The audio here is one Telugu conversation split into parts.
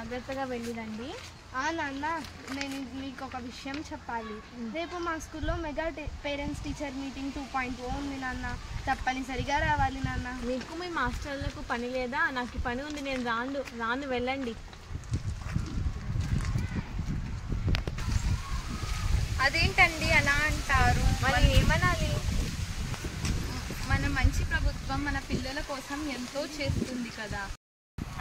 జాగ్రత్తగా వెళ్ళిరండి. నాన్న, నేను మీకు ఒక విషయం చెప్పాలి. రేపు మా స్కూల్లో మెగా పేరెంట్స్ టీచర్ మీటింగ్ 2.0 ఉంది నాన్న. తప్పనిసరిగా రావాలి నాన్న. మీకు మీ మాస్టర్లకు పని లేదా? నాకు పని ఉంది, నేను రాను వెళ్ళండి. అదేంటండి అలా అంటారు? మరి ఏమనాలి? మన మంచి ప్రభుత్వం మన పిల్లల కోసం ఎంతో చేస్తుంది కదా.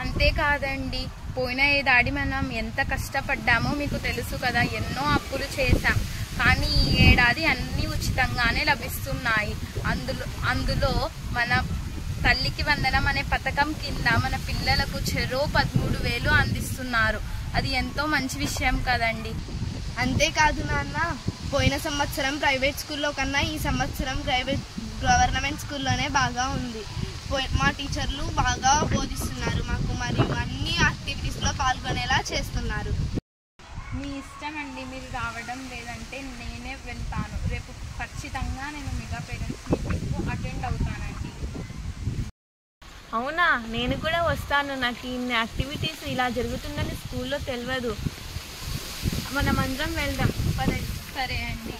అంతేకాదండి, పోయిన ఏడాది మనం ఎంత కష్టపడ్డామో మీకు తెలుసు కదా. ఎన్నో అప్పులు చేశాం, కానీ ఈ ఏడాది అన్నీ ఉచితంగానే లభిస్తున్నాయి. అందులో మన తల్లికి వందనం అనే పథకం కింద మన పిల్లలకు చెరో 13,000 అందిస్తున్నారు. అది ఎంతో మంచి విషయం కదండి. అంతేకాదు నాన్న, పోయిన సంవత్సరం ప్రైవేట్ స్కూల్లో కన్నా ఈ సంవత్సరం గవర్నమెంట్ స్కూల్లోనే బాగా ఉంది. మా టీచర్లు బాగా బోధిస్తున్నారు మాకు, మరియు అన్ని యాక్టివిటీస్లో పాల్గొనేలా చేస్తున్నారు. మీ ఇష్టం అండి, మీరు రావడం లేదంటే నేనే వెళ్తాను. రేపు ఖచ్చితంగా నేను మెగా పేరెంట్స్ మీటింగ్కు అటెండ్ అవుతానండి. అవునా? నేను కూడా వస్తాను. నాకు ఇన్ని యాక్టివిటీస్ ఇలా జరుగుతుందని స్కూల్లో తెలియదు. మనమందరం వెళ్దాం. సరే అండి.